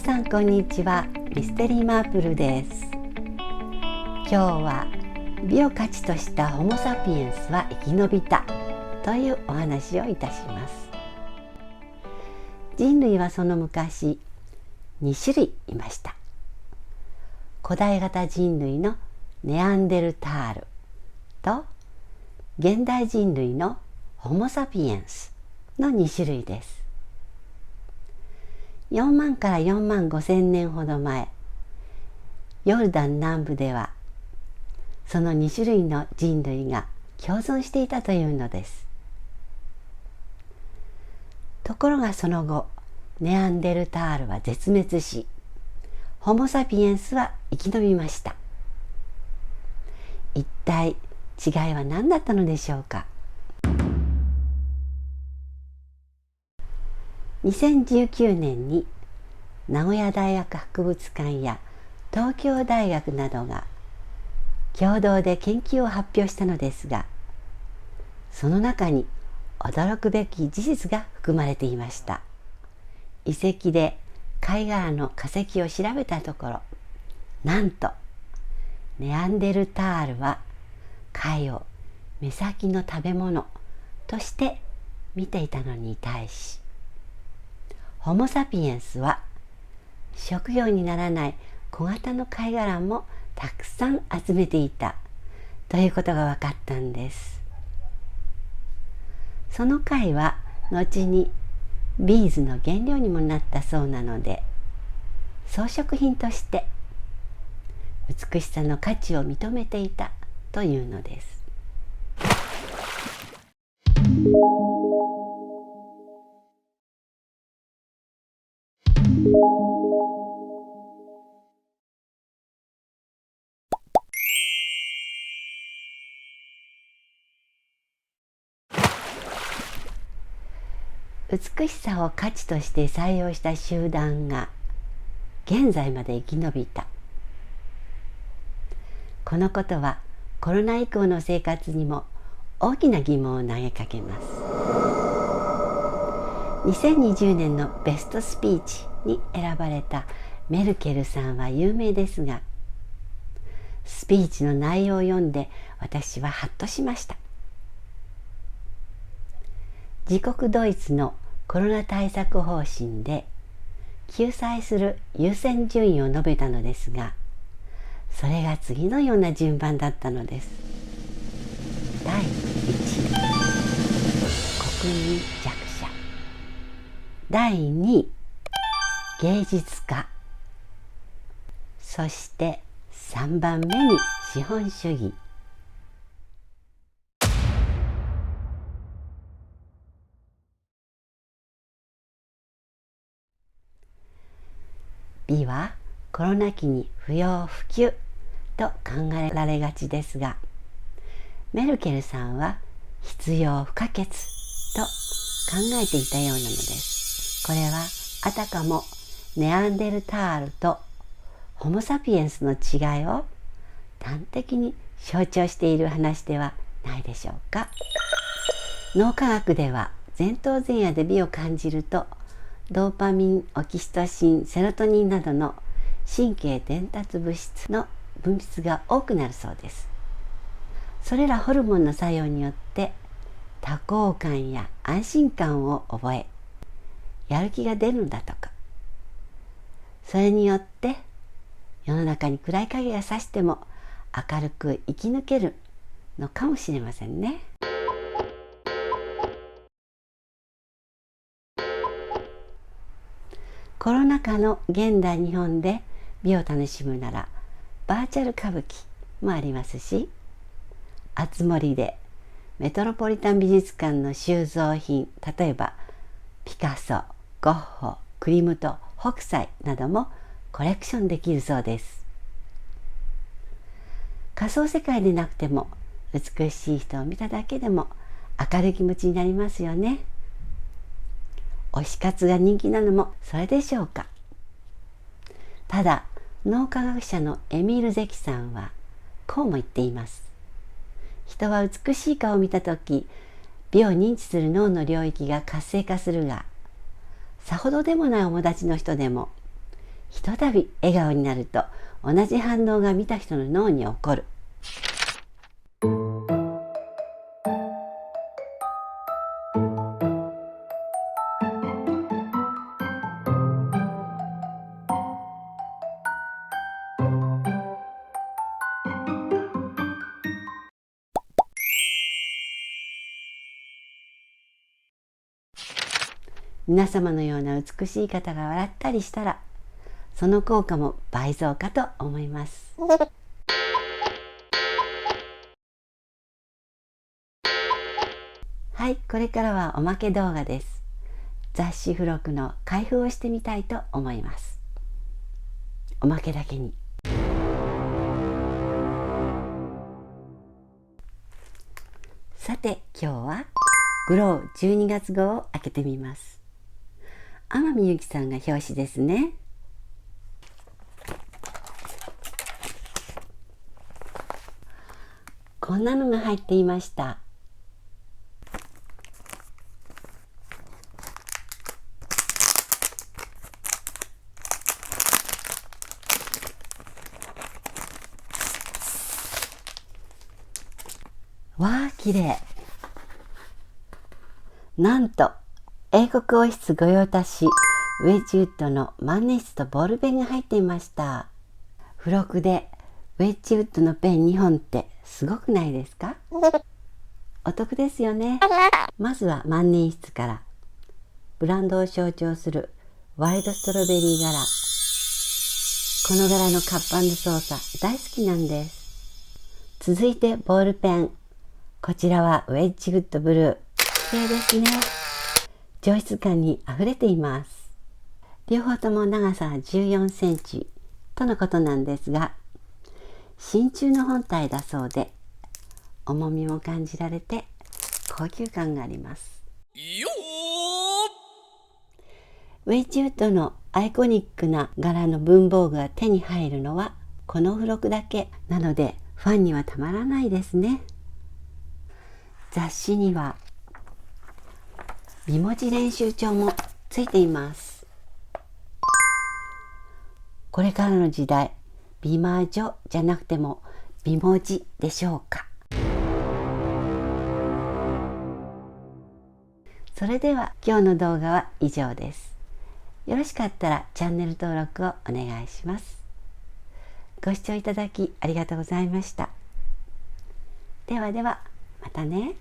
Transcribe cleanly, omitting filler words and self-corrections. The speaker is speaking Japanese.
皆さんこんにちは。ミステリーマープルです。今日は美を価値としたホモサピエンスは生き延びたというお話をいたします。人類はその昔2種類いました。古代型人類のネアンデルタールと現代人類のホモサピエンスの2種類です。4万から4万5千年ほど前、ヨルダン南部ではその2種類の人類が共存していたというのです。ところがその後、ネアンデルタールは絶滅し、ホモサピエンスは生き延びました。一体違いは何だったのでしょうか。2019年に名古屋大学博物館や東京大学などが共同で研究を発表したのですが、その中に驚くべき事実が含まれていました。遺跡で貝殻の化石を調べたところ、なんとネアンデルタールは貝を目先の食べ物として見ていたのに対し、ホモサピエンスは食用にならない小型の貝殻もたくさん集めていたということが分かったんです。その貝は後にビーズの原料にもなったそうなので、装飾品として美しさの価値を認めていたというのです。美しさを価値として採用した集団が現在まで生き延びた。このことはコロナ以降の生活にも大きな疑問を投げかけます。2020年のベストスピーチに選ばれたメルケルさんは有名ですが、スピーチの内容を読んで私はハッとしました。自国ドイツのコロナ対策方針で救済する優先順位を述べたのですが、それが次のような順番だったのです。第1位、国民弱者。第2位、芸術家。そして3番目に資本主義。美はコロナ期に不要不急と考えられがちですが、メルケルさんは必要不可欠と考えていたようなのです。これはあたかもネアンデルタールとホモサピエンスの違いを端的に象徴している話ではないでしょうか。脳科学では前頭前野で美を感じると、ドーパミン、オキシトシン、セロトニンなどの神経伝達物質の分泌が多くなるそうです。それらホルモンの作用によって多幸感や安心感を覚え、やる気が出るんだとか。それによって世の中に暗い影が差しても明るく生き抜けるのかもしれませんね。コロナ禍の現代日本で美を楽しむならバーチャル歌舞伎もありますし、あつ森でメトロポリタン美術館の収蔵品、例えばピカソ、ゴッホ、クリムト、北斎などもコレクションできるそうです。仮想世界でなくても美しい人を見ただけでも明るい気持ちになりますよね。推し活が人気なのもそれでしょうか。ただ脳科学者のエミール・ゼキさんはこうも言っています。人は美しい顔を見たとき、美を認知する脳の領域が活性化するが、さほどでもない友達の人でもひとたび笑顔になると同じ反応が見た人の脳に起こる。皆様のような美しい方が笑ったりしたら、その効果も倍増かと思います。はい、これからはおまけ動画です。雑誌付録の開封をしてみたいと思います。おまけだけに。さて今日はグロー12月号を開けてみます。天海祐希さんが表紙ですね。こんなのが入っていました。わあ、綺麗。なんと英国王室御用達ウェッジウッドの万年筆とボールペンが入っていました。付録でウェッジウッドのペン2本ってすごくないですか？お得ですよね。まずは万年筆から。ブランドを象徴するワイルドストロベリー柄。この柄の活版操作大好きなんです。続いてボールペン。こちらはウェッジウッドブルー。綺麗ですね。上質感にあふれています。両方とも長さ14センチとのことなんですが、真鍮の本体だそうで、重みも感じられて高級感があります。ウェッジウッドのアイコニックな柄の文房具が手に入るのはこの付録だけなので、ファンにはたまらないですね。雑誌には美文字練習帳もついています。これからの時代、美魔女じゃなくても美文字でしょうか。それでは今日の動画は以上です。よろしかったらチャンネル登録をお願いします。ご視聴いただきありがとうございました。ではでは、またね。